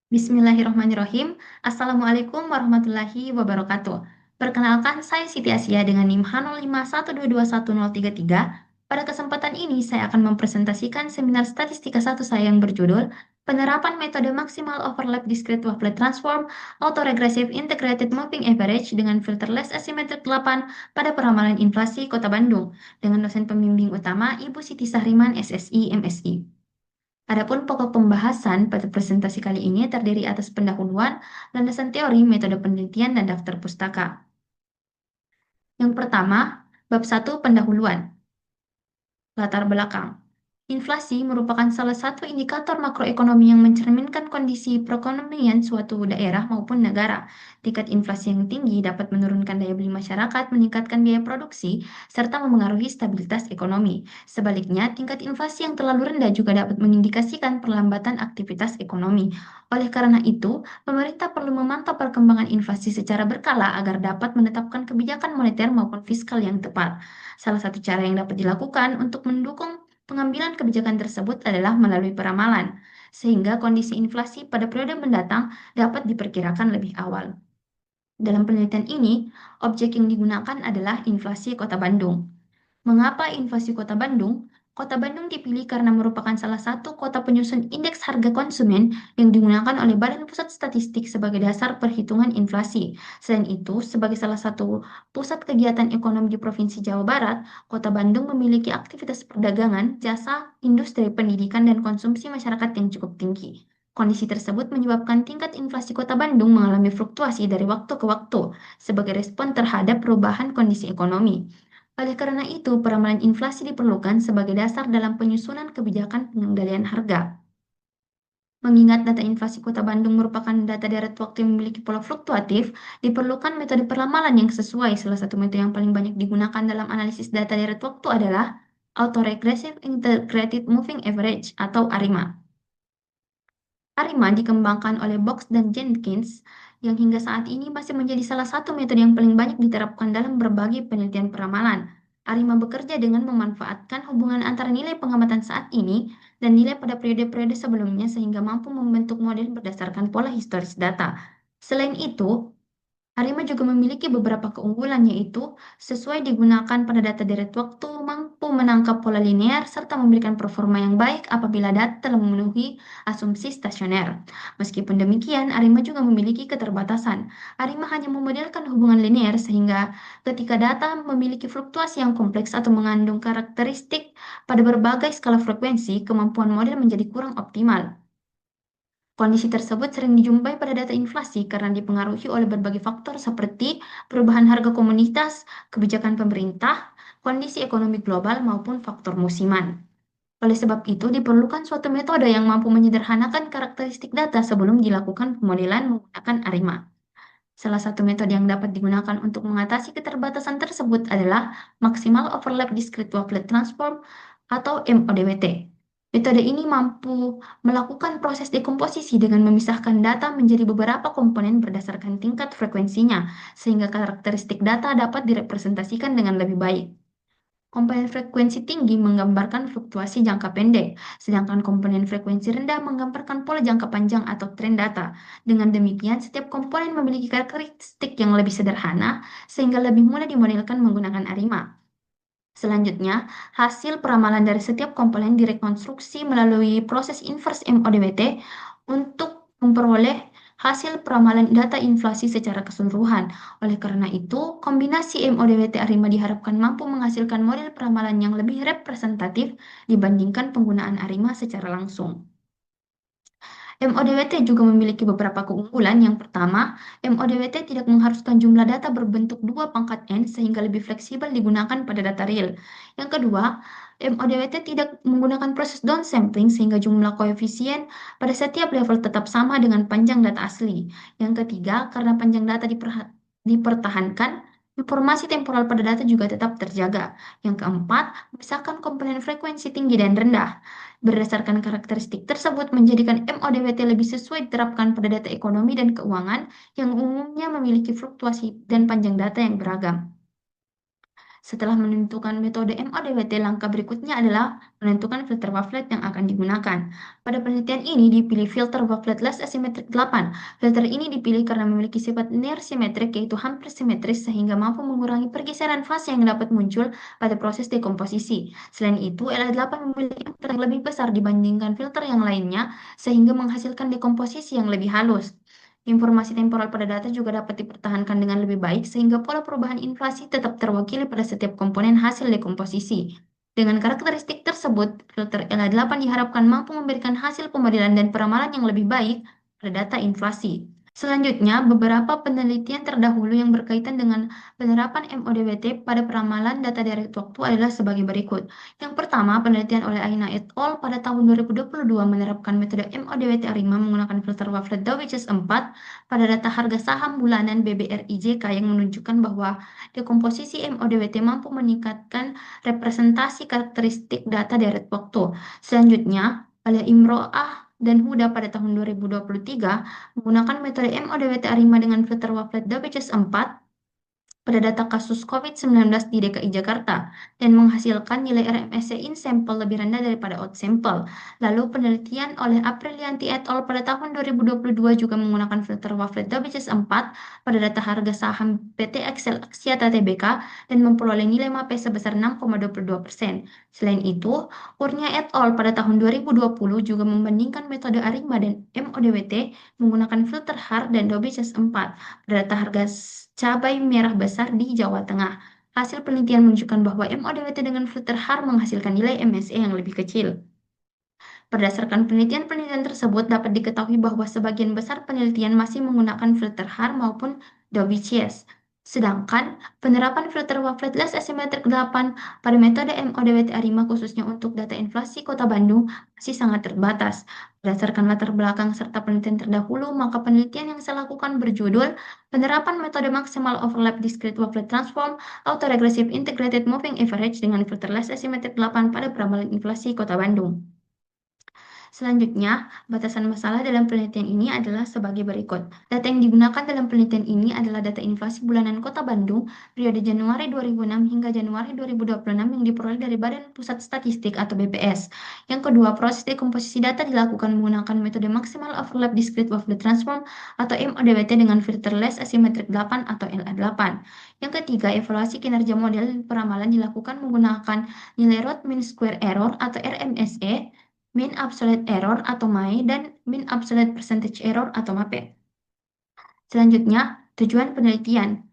Bismillahirrahmanirrahim. Assalamualaikum warahmatullahi wabarakatuh. Perkenalkan, saya Siti Asia dengan NIM H0512211033. Pada kesempatan ini, saya akan mempresentasikan seminar statistika 1 saya yang berjudul Penerapan Metode Maksimal Overlap Discrete Wavelet Transform Autoregressive Integrated Moving Average dengan Filterless Asymmetric 8 pada Peramalan Inflasi Kota Bandung dengan dosen pembimbing utama Ibu Siti Sahriman, SSI, MSI. Adapun pokok pembahasan pada presentasi kali ini terdiri atas pendahuluan, landasan teori, metode penelitian, dan daftar pustaka. Yang pertama, bab 1 pendahuluan. Latar belakang. Inflasi merupakan salah satu indikator makroekonomi yang mencerminkan kondisi perekonomian suatu daerah maupun negara. Tingkat inflasi yang tinggi dapat menurunkan daya beli masyarakat, meningkatkan biaya produksi, serta memengaruhi stabilitas ekonomi. Sebaliknya, tingkat inflasi yang terlalu rendah juga dapat mengindikasikan perlambatan aktivitas ekonomi. Oleh karena itu, pemerintah perlu memantau perkembangan inflasi secara berkala agar dapat menetapkan kebijakan moneter maupun fiskal yang tepat. Salah satu cara yang dapat dilakukan untuk mendukung pengambilan kebijakan tersebut adalah melalui peramalan, sehingga kondisi inflasi pada periode mendatang dapat diperkirakan lebih awal. Dalam penelitian ini, objek yang digunakan adalah inflasi Kota Bandung. Mengapa inflasi Kota Bandung? Kota Bandung dipilih karena merupakan salah satu kota penyusun indeks harga konsumen yang digunakan oleh Badan Pusat Statistik sebagai dasar perhitungan inflasi. Selain itu, sebagai salah satu pusat kegiatan ekonomi di Provinsi Jawa Barat, Kota Bandung memiliki aktivitas perdagangan, jasa, industri, pendidikan, dan konsumsi masyarakat yang cukup tinggi. Kondisi tersebut menyebabkan tingkat inflasi Kota Bandung mengalami fluktuasi dari waktu ke waktu sebagai respon terhadap perubahan kondisi ekonomi. Oleh karena itu, peramalan inflasi diperlukan sebagai dasar dalam penyusunan kebijakan pengendalian harga. Mengingat data inflasi Kota Bandung merupakan data deret waktu yang memiliki pola fluktuatif, diperlukan metode peramalan yang sesuai. Salah satu metode yang paling banyak digunakan dalam analisis data deret waktu adalah Autoregressive Integrated Moving Average atau ARIMA. ARIMA dikembangkan oleh Box dan Jenkins yang hingga saat ini masih menjadi salah satu metode yang paling banyak diterapkan dalam berbagai penelitian peramalan. ARIMA bekerja dengan memanfaatkan hubungan antara nilai pengamatan saat ini dan nilai pada periode-periode sebelumnya sehingga mampu membentuk model berdasarkan pola historis data. Selain itu, Arima juga memiliki beberapa keunggulan yaitu sesuai digunakan pada data deret waktu, mampu menangkap pola linear, serta memberikan performa yang baik apabila data telah memenuhi asumsi stasioner. Meskipun demikian, Arima juga memiliki keterbatasan. Arima hanya memodelkan hubungan linear sehingga ketika data memiliki fluktuasi yang kompleks atau mengandung karakteristik pada berbagai skala frekuensi, kemampuan model menjadi kurang optimal. Kondisi tersebut sering dijumpai pada data inflasi karena dipengaruhi oleh berbagai faktor seperti perubahan harga komoditas, kebijakan pemerintah, kondisi ekonomi global, maupun faktor musiman. Oleh sebab itu, diperlukan suatu metode yang mampu menyederhanakan karakteristik data sebelum dilakukan pemodelan menggunakan ARIMA. Salah satu metode yang dapat digunakan untuk mengatasi keterbatasan tersebut adalah Maximal Overlap Discrete Wavelet Transform atau MODWT. Metode ini mampu melakukan proses dekomposisi dengan memisahkan data menjadi beberapa komponen berdasarkan tingkat frekuensinya, sehingga karakteristik data dapat direpresentasikan dengan lebih baik. Komponen frekuensi tinggi menggambarkan fluktuasi jangka pendek, sedangkan komponen frekuensi rendah menggambarkan pola jangka panjang atau tren data. Dengan demikian, setiap komponen memiliki karakteristik yang lebih sederhana, sehingga lebih mudah dimodelkan menggunakan ARIMA. Selanjutnya, hasil peramalan dari setiap komponen direkonstruksi melalui proses inverse MODWT untuk memperoleh hasil peramalan data inflasi secara keseluruhan. Oleh karena itu, kombinasi MODWT ARIMA diharapkan mampu menghasilkan model peramalan yang lebih representatif dibandingkan penggunaan ARIMA secara langsung. MODWT juga memiliki beberapa keunggulan. Yang pertama, MODWT tidak mengharuskan jumlah data berbentuk 2 pangkat N sehingga lebih fleksibel digunakan pada data real. Yang kedua, MODWT tidak menggunakan proses downsampling sehingga jumlah koefisien pada setiap level tetap sama dengan panjang data asli. Yang ketiga, karena panjang data dipertahankan, informasi temporal pada data juga tetap terjaga. Yang keempat, memisahkan komponen frekuensi tinggi dan rendah. Berdasarkan karakteristik tersebut menjadikan MODWT lebih sesuai diterapkan pada data ekonomi dan keuangan yang umumnya memiliki fluktuasi dan panjang data yang beragam. Setelah menentukan metode MODWT, langkah berikutnya adalah menentukan filter wavelet yang akan digunakan. Pada penelitian ini dipilih filter wavelet less asymmetric 8. Filter ini dipilih karena memiliki sifat near symmetric, yaitu hampir simetris, sehingga mampu mengurangi pergeseran fase yang dapat muncul pada proses dekomposisi. Selain itu, LA8 memiliki filter yang lebih besar dibandingkan filter yang lainnya, sehingga menghasilkan dekomposisi yang lebih halus. Informasi temporal pada data juga dapat dipertahankan dengan lebih baik sehingga pola perubahan inflasi tetap terwakili pada setiap komponen hasil dekomposisi. Dengan karakteristik tersebut, filter LA8 diharapkan mampu memberikan hasil pemodelan dan peramalan yang lebih baik pada data inflasi. Selanjutnya, beberapa penelitian terdahulu yang berkaitan dengan penerapan MODWT pada peramalan data direct waktu adalah sebagai berikut. Yang pertama, penelitian oleh Aina et al. Pada tahun 2022 menerapkan metode MODWT ARIMA menggunakan filter wavelet Dawes 4 pada data harga saham bulanan BBRIJK yang menunjukkan bahwa dekomposisi MODWT mampu meningkatkan representasi karakteristik data direct waktu. Selanjutnya, oleh Imro'ah dan Huda pada tahun 2023 menggunakan metode MODWT ARIMA dengan filter wavelet Dawes 4 pada data kasus COVID-19 di DKI Jakarta dan menghasilkan nilai RMSE in sample lebih rendah daripada out sample. Lalu penelitian oleh Aprilianti et al. Pada tahun 2022 juga menggunakan filter wavelet Dawes 4 pada data harga saham PT Excel Axiata Tbk dan memperoleh nilai MAPE sebesar 6,22%. Selain itu, Urnia et al. Pada tahun 2020 juga membandingkan metode ARIMA dan MODWT menggunakan filter HAR dan Dawes 4 pada data harga cabai merah besar di Jawa Tengah. Hasil penelitian menunjukkan bahwa MODWT dengan filter HAR menghasilkan nilai MSE yang lebih kecil. Berdasarkan penelitian-penelitian tersebut, dapat diketahui bahwa sebagian besar penelitian masih menggunakan filter HAR maupun Dawes. Sedangkan penerapan filter wavelet less asymmetric 8 pada metode MODWT ARIMA khususnya untuk data inflasi Kota Bandung masih sangat terbatas. Berdasarkan latar belakang serta penelitian terdahulu, maka penelitian yang saya lakukan berjudul Penerapan Metode Maksimal Overlap Discrete Wavelet Transform Autoregressive Integrated Moving Average dengan filter less asymmetric 8 pada peramalan inflasi Kota Bandung. Selanjutnya, batasan masalah dalam penelitian ini adalah sebagai berikut. Data yang digunakan dalam penelitian ini adalah data inflasi bulanan Kota Bandung periode Januari 2006 hingga Januari 2026 yang diperoleh dari Badan Pusat Statistik atau BPS. Yang kedua, proses dekomposisi data dilakukan menggunakan metode Maximal Overlap Discrete Wavelet Transform atau MODWT dengan filter less asymmetric 8 atau LA8. Yang ketiga, evaluasi kinerja model peramalan dilakukan menggunakan nilai Root Mean Square Error atau RMSE, mean absolute error atau MAE, dan mean absolute percentage error atau MAPE. Selanjutnya, tujuan penelitian.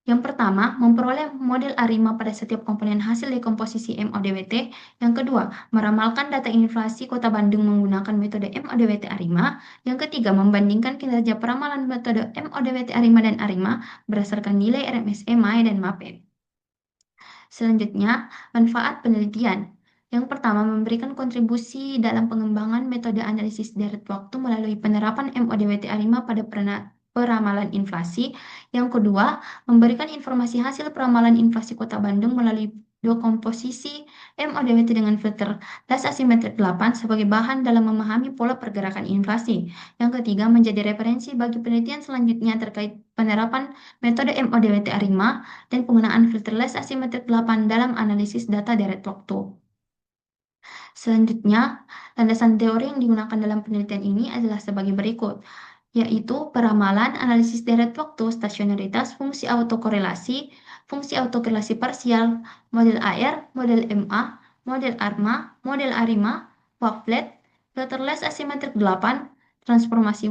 Yang pertama, memperoleh model ARIMA pada setiap komponen hasil dekomposisi MODWT. Yang kedua, meramalkan data inflasi Kota Bandung menggunakan metode MODWT ARIMA. Yang ketiga, membandingkan kinerja peramalan metode MODWT ARIMA dan ARIMA berdasarkan nilai RMSE, MAE, dan MAPE. Selanjutnya, manfaat penelitian. Yang pertama, memberikan kontribusi dalam pengembangan metode analisis direct waktu melalui penerapan MODWT ARIMA pada peramalan inflasi. Yang kedua, memberikan informasi hasil peramalan inflasi Kota Bandung melalui dekomposisi MODWT dengan filter less asymmetric 8 sebagai bahan dalam memahami pola pergerakan inflasi. Yang ketiga, menjadi referensi bagi penelitian selanjutnya terkait penerapan metode MODWT ARIMA dan penggunaan filter less asymmetric 8 dalam analisis data direct waktu. Selanjutnya, landasan teori yang digunakan dalam penelitian ini adalah sebagai berikut, yaitu peramalan, analisis deret waktu, stasionaritas, fungsi autokorelasi parsial, model AR, model MA, model ARMA, model ARIMA, wavelet, filter less asymmetric 8, transformasi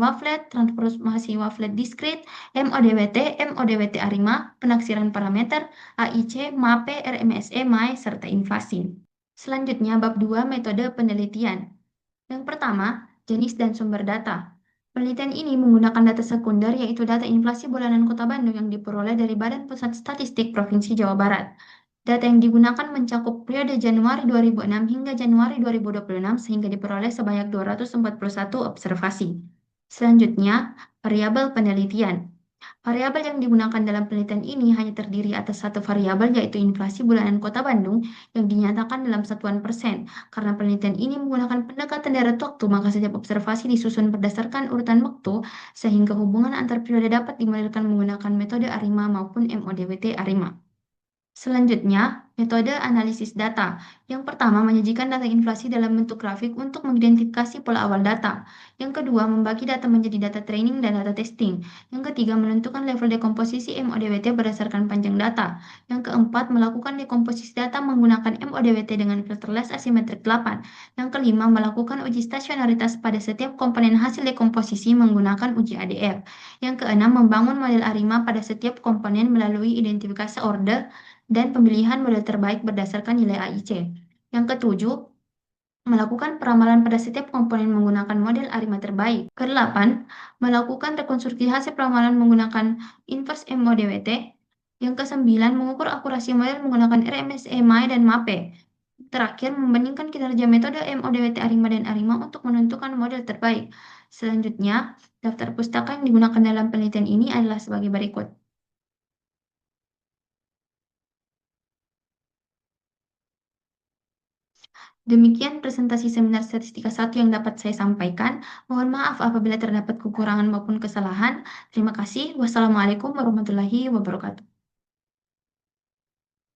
wavelet discrete, MODWT ARIMA, penaksiran parameter, AIC, MAPE, RMSE, MAE, serta inflasi. Selanjutnya, bab 2 metode penelitian. Yang pertama, jenis dan sumber data. Penelitian ini menggunakan data sekunder, yaitu data inflasi bulanan Kota Bandung yang diperoleh dari Badan Pusat Statistik Provinsi Jawa Barat. Data yang digunakan mencakup periode Januari 2006 hingga Januari 2026 sehingga diperoleh sebanyak 241 observasi. Selanjutnya, variabel penelitian. Variabel yang digunakan dalam penelitian ini hanya terdiri atas satu variabel, yaitu inflasi bulanan Kota Bandung yang dinyatakan dalam satuan persen. Karena penelitian ini menggunakan pendekatan deret waktu, maka setiap observasi disusun berdasarkan urutan waktu, sehingga hubungan antar periode dapat dimodelkan menggunakan metode ARIMA maupun MODWT ARIMA. Selanjutnya, metode analisis data. Yang pertama, menyajikan data inflasi dalam bentuk grafik untuk mengidentifikasi pola awal data. Yang kedua, membagi data menjadi data training dan data testing. Yang ketiga, menentukan level dekomposisi MODWT berdasarkan panjang data. Yang keempat, melakukan dekomposisi data menggunakan MODWT dengan filterless asimetrik 8. Yang kelima, melakukan uji stasionaritas pada setiap komponen hasil dekomposisi menggunakan uji ADF. Yang keenam, membangun model ARIMA pada setiap komponen melalui identifikasi order dan pemilihan model terbaik berdasarkan nilai AIC. Yang ketujuh, melakukan peramalan pada setiap komponen menggunakan model ARIMA terbaik. Kedelapan, melakukan rekonstruksi hasil peramalan menggunakan inverse MODWT. Yang kesembilan, mengukur akurasi model menggunakan RMSE-MAE dan MAPE. Terakhir, membandingkan kinerja metode MODWT ARIMA dan ARIMA untuk menentukan model terbaik. Selanjutnya, daftar pustaka yang digunakan dalam penelitian ini adalah sebagai berikut. Demikian presentasi seminar statistika 1 yang dapat saya sampaikan. Mohon maaf apabila terdapat kekurangan maupun kesalahan. Terima kasih. Wassalamualaikum warahmatullahi wabarakatuh.